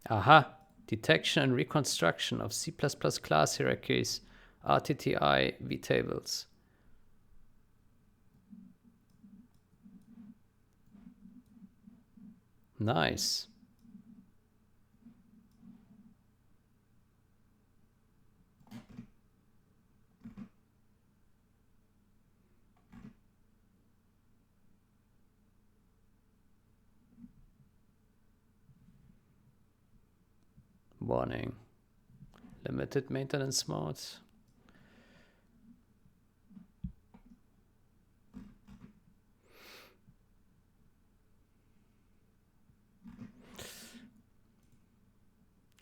Speaker 1: Aha! Detection and reconstruction of C++ class hierarchies, RTTI vtables. Nice. Warning. Limited maintenance mode.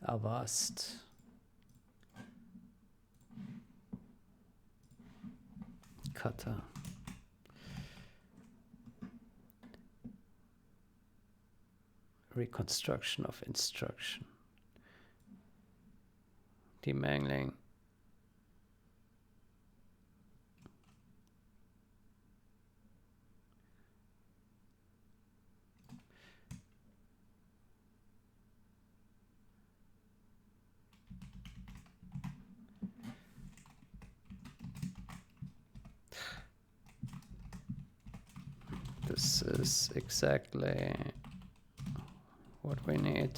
Speaker 1: Avast. Cutter. Reconstruction of instruction. Demangling. This is exactly what we need.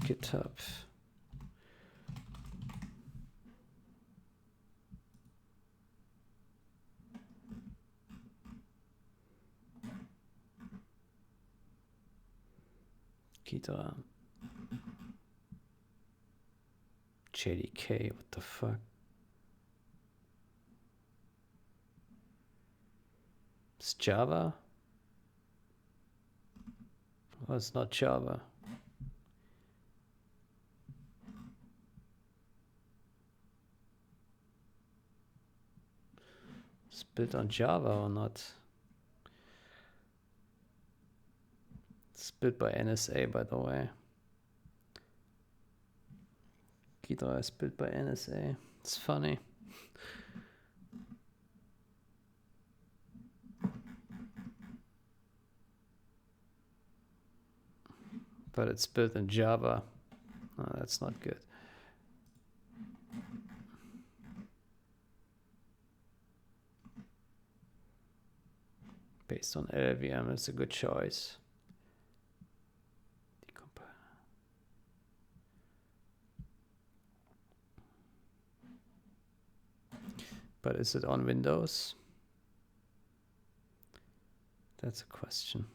Speaker 1: GitHub. Gita. JDK, what the fuck? It's Java? Oh, it's not Java. It's built on Java or not? It's built by NSA, by the way. Gita is built by NSA. It's funny. But it's built in Java. Oh, that's not good. Based on LLVM, it's a good choice. But is it on Windows? That's a question.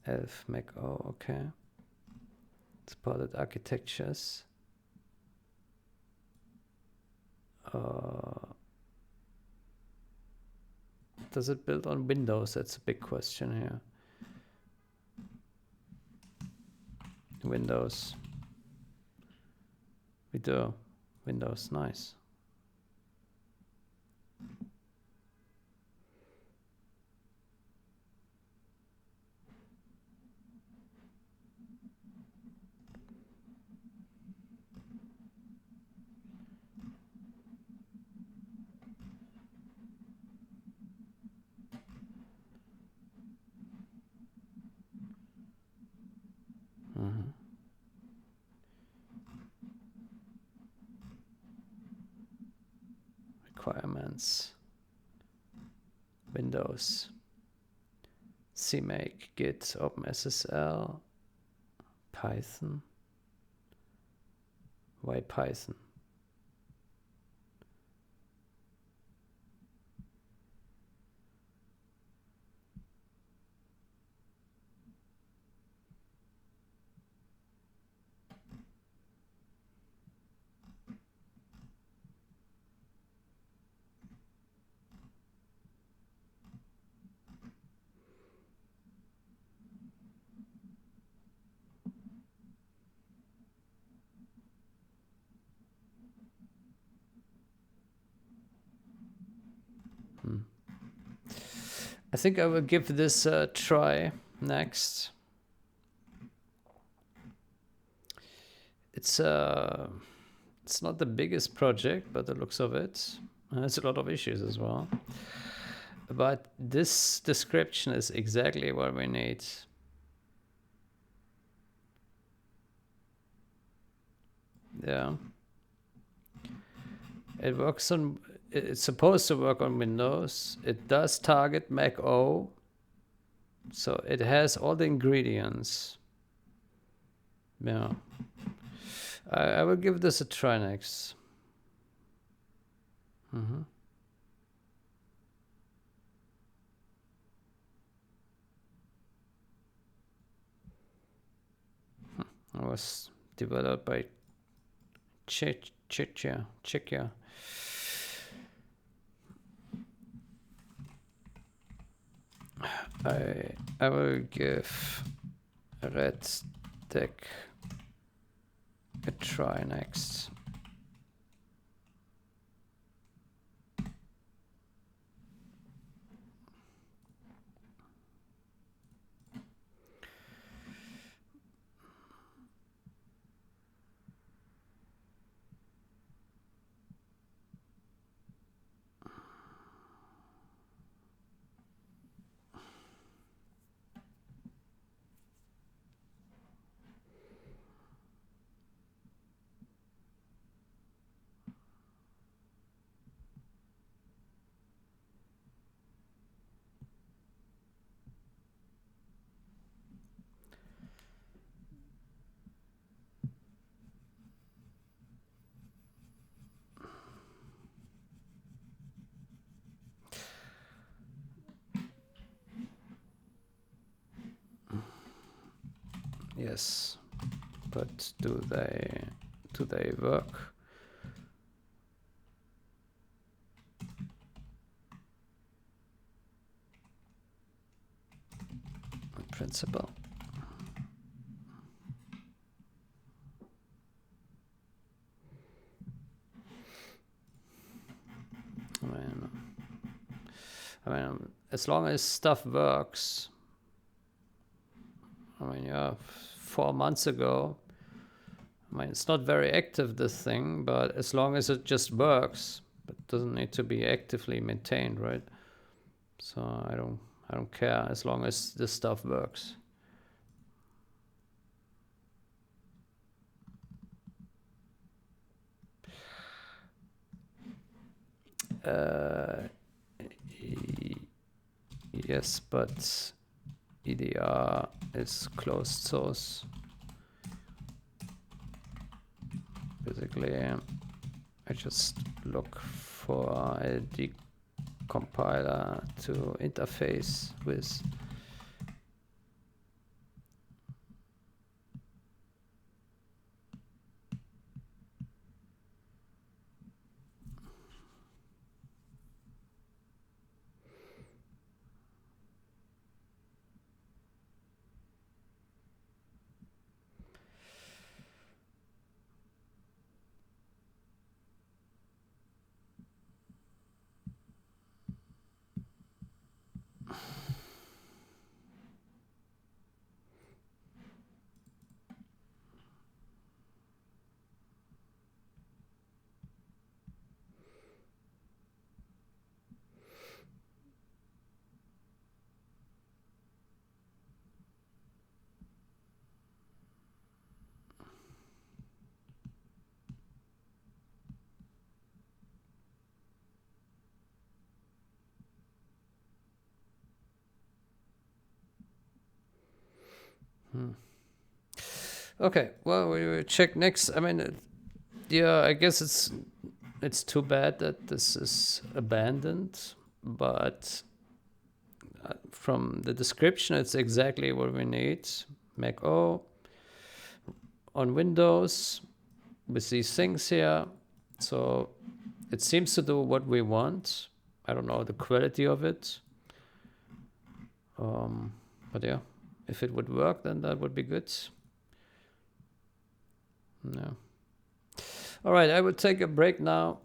Speaker 1: Elf MachO, okay. Supported architectures. Does it build on Windows? That's a big question here. Windows. We do. Windows, nice. requirements. Windows. CMake, Git, OpenSSL, Python. Why Python? I think I will give this a try next. It's not the biggest project, but the looks of it, there's a lot of issues as well. But this description is exactly what we need. Yeah. It works on, it's supposed to work on Windows. It does target MachO. So it has all the ingredients. Yeah. I will give this a try next. It was developed by Czechia. I will give Red Deck a try next. Yes, but do they work? In principle. I mean, as long as stuff works. I mean, yeah, 4 months ago. I mean, it's not very active, this thing, but as long as it just works, it doesn't need to be actively maintained, right? So I don't care as long as this stuff works. Yes, but EDR is closed source. Basically, I just look for a decompiler to interface with. Okay, well, we will check next. I mean, yeah, I guess it's too bad that this is abandoned, but from the description, it's exactly what we need. MachO on Windows with these things here. So it seems to do what we want. I don't know the quality of it. But yeah, if it would work, then that would be good. No. All right, I will take a break now.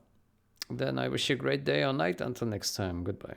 Speaker 1: Then I wish you a great day or night. Until next time, goodbye.